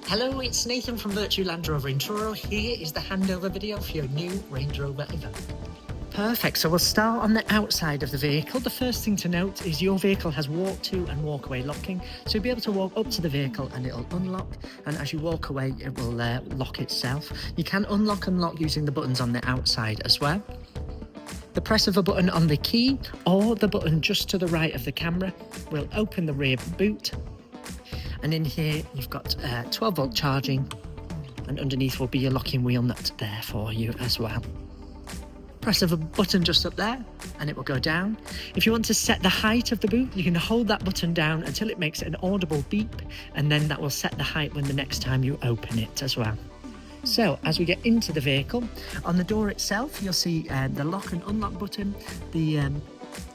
Hello, it's Nathan from Virtue Land Rover in Truro. Here is the handover video for your new Range Rover Evoque. Perfect, so we'll start on the outside of the vehicle. The first thing to note is your vehicle has walk to and walk away locking. So you'll be able to walk up to the vehicle and it'll unlock, and as you walk away it will lock itself. You can unlock and lock using the buttons on the outside as well. The press of a button on the key or the button just to the right of the camera will open the rear boot. And in here you've got 12 volt charging, and underneath will be your locking wheel nut there for you as well. Press of a button just up there and it will go down. If you want to set the height of the boot, you can hold that button down until it makes an audible beep, and then that will set the height when the next time you open it as well. So as we get into the vehicle, on the door itself you'll see the lock and unlock button, the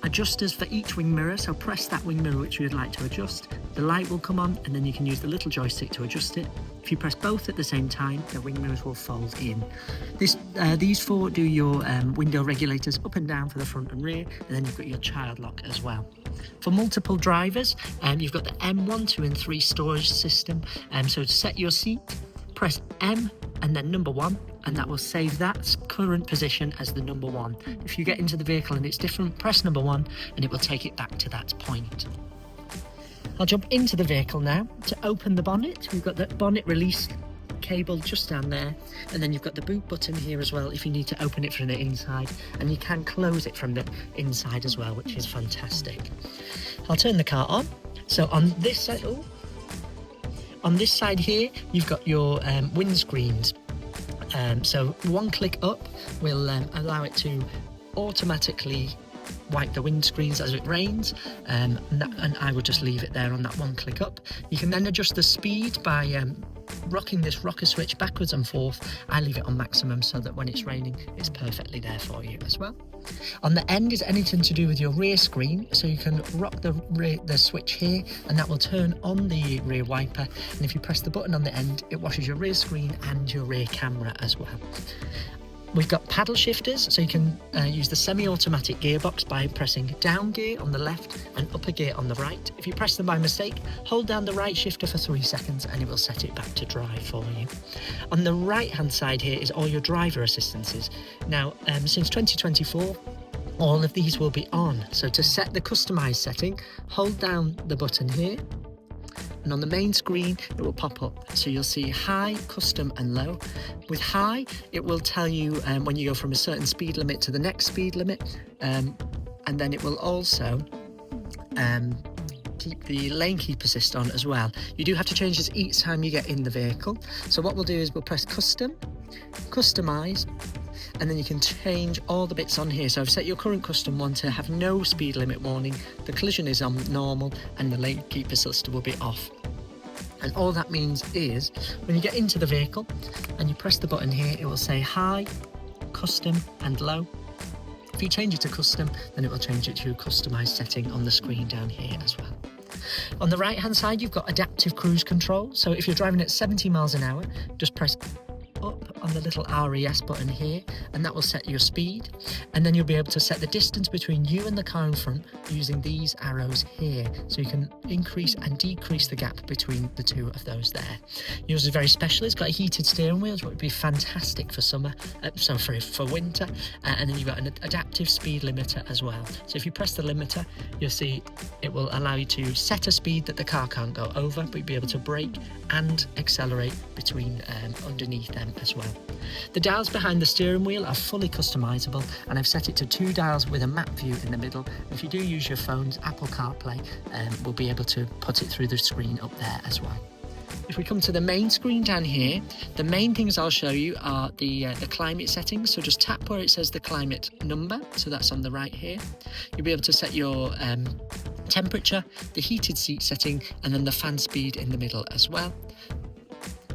adjusters for each wing mirror, so press that wing mirror which you would like to adjust. The light will come on and then you can use the little joystick to adjust it. If you press both at the same time, the wing mirrors will fold in. These four do your window regulators up and down for the front and rear, and then you've got your child lock as well. For multiple drivers, you've got the M1, 2 and 3 storage system. So to set your seat, press M and then number 1, and that will save that current position as the number 1. If you get into the vehicle and it's different, press number 1 and it will take it back to that point. I'll jump into the vehicle now. To open the bonnet, we've got the bonnet release cable just down there, and then you've got the boot button here as well if you need to open it from the inside, and you can close it from the inside as well, which is fantastic. I'll turn the car on. So on this side, on this side here, you've got your windscreens. So one click up will allow it to automatically wipe the windscreens as it rains, and I would just leave it there on that one click up. You can then adjust the speed by rocking this rocker switch backwards and forth. I leave it on maximum so that when it's raining it's perfectly there for you as well. On the end is anything to do with your rear screen, so you can rock the switch here and that will turn on the rear wiper, and if you press the button on the end it washes your rear screen and your rear camera as well. We've got paddle shifters, so you can use the semi-automatic gearbox by pressing down gear on the left and upper gear on the right. If you press them by mistake, hold down the right shifter for 3 seconds and it will set it back to drive for you. On the right hand side here is all your driver assistances. Now, since 2024, all of these will be on. So to set the customized setting, hold down the button here, and on the main screen it will pop up, so you'll see high, custom and low. With high it will tell you when you go from a certain speed limit to the next speed limit, and then it will also keep the lane keep assist on as well. You do have to change this each time you get in the vehicle, so what we'll do is we'll press custom, customize, and then you can change all the bits on here. So I've set your current custom one to have no speed limit warning, the collision is on normal, and the lane keep assist will be off. And all that means is when you get into the vehicle and you press the button here, it will say high, custom and low. If you change it to custom, then it will change it to a customized setting on the screen down here as well. On the right hand side you've got adaptive cruise control, so if you're driving at 70 miles an hour, just press up on the little RES button here and that will set your speed, and then you'll be able to set the distance between you and the car in front using these arrows here, so you can increase and decrease the gap between the two of those there. Yours is very special, it's got a heated steering wheel, which would be fantastic for summer, for winter, and then you've got an adaptive speed limiter as well. So if you press the limiter, you'll see it will allow you to set a speed that the car can't go over, but you'll be able to brake and accelerate between underneath them as well. The dials behind the steering wheel are fully customizable, and I've set it to 2 dials with a map view in the middle. If you do use your phone's Apple CarPlay, we'll be able to put it through the screen up there as well. If we come to the main screen down here, the main things I'll show you are the climate settings. So just tap where it says the climate number, so that's on the right here. You'll be able to set your temperature, the heated seat setting, and then the fan speed in the middle as well.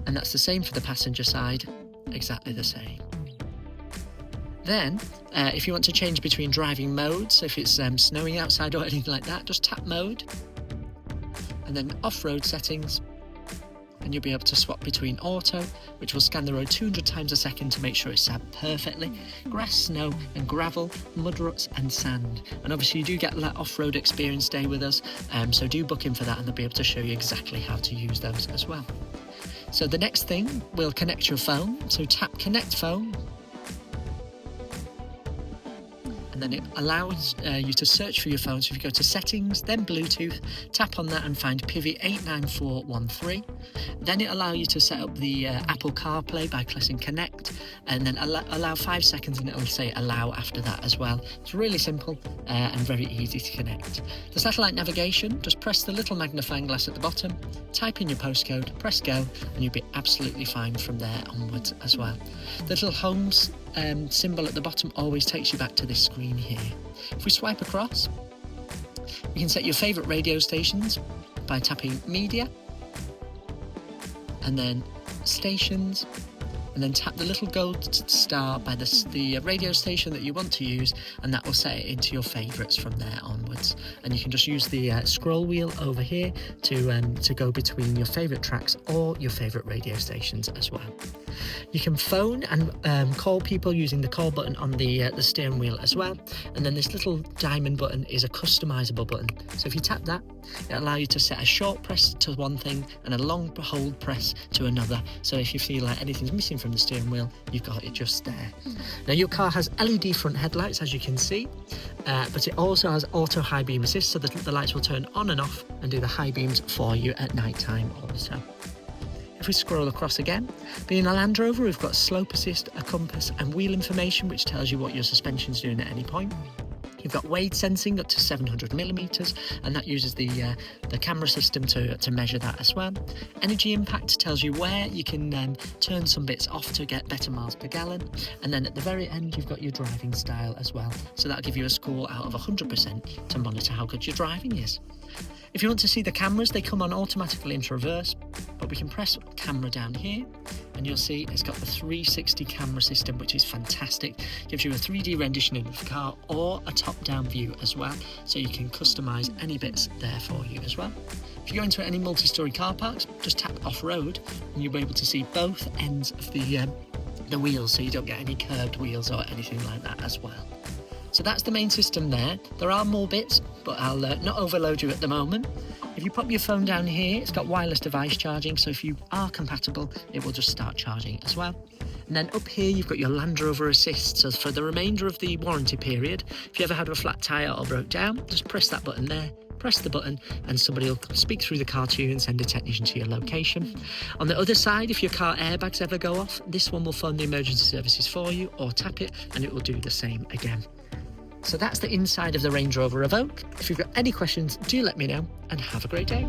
And that's the same for the passenger side, exactly the same. Then, if you want to change between driving modes, so if it's snowing outside or anything like that, just tap mode, and then off-road settings, and you'll be able to swap between auto, which will scan the road 200 times a second to make sure it's set perfectly, grass, snow and gravel, mud ruts and sand. And obviously you do get that off-road experience day with us, so do book in for that and they'll be able to show you exactly how to use those as well. So the next thing, we'll connect your phone. So tap Connect Phone. And then it allows you to search for your phone. So if you go to Settings, then Bluetooth, tap on that and find Pivot 89413. Then it allows you to set up the Apple CarPlay by pressing Connect, and then allow 5 seconds, and it will say Allow after that as well. It's really simple and very easy to connect. The satellite navigation, just press the little magnifying glass at the bottom, type in your postcode, press Go, and you'll be absolutely fine from there onwards as well. The little home symbol at the bottom always takes you back to this screen here. If we swipe across, you can set your favourite radio stations by tapping Media, and then Stations, and then tap the little gold star by the radio station that you want to use, and that will set it into your favourites from there onwards. And you can just use the scroll wheel over here to go between your favourite tracks or your favourite radio stations as well. You can phone and call people using the call button on the steering wheel as well. And then this little diamond button is a customizable button. So if you tap that, it'll allow you to set a short press to one thing and a long hold press to another. So if you feel like anything's missing from the steering wheel, you've got it just there. Now your car has LED front headlights, as you can see, but it also has auto high beam assist, so the lights will turn on and off and do the high beams for you at night time also. If we scroll across again, being a Land Rover, we've got slope assist, a compass and wheel information, which tells you what your suspension's doing at any point. You've got weight sensing up to 700 millimeters, and that uses the camera system to measure that as well. Energy impact tells you where you can turn some bits off to get better miles per gallon. And then at the very end, you've got your driving style as well. So that'll give you a score out of 100% to monitor how good your driving is. If you want to see the cameras, they come on automatically into reverse, but we can press camera down here and you'll see it's got the 360 camera system, which is fantastic. Gives you a 3D rendition of the car or a top-down view as well, so you can customize any bits there for you as well. If you go into any multi-story car parks, just tap off-road and you'll be able to see both ends of the wheels, so you don't get any curved wheels or anything like that as well. So that's the main system there. There are more bits, but I'll not overload you at the moment. If you pop your phone down here, it's got wireless device charging, so if you are compatible, it will just start charging as well. And then up here, you've got your Land Rover Assist. So for the remainder of the warranty period, if you ever had a flat tyre or broke down, just press that button there, press the button, and somebody will speak through the car to you and send a technician to your location. On the other side, if your car airbags ever go off, this one will phone the emergency services for you, or tap it, and it will do the same again. So that's the inside of the Range Rover Evoque. If you've got any questions, do let me know, and have a great day.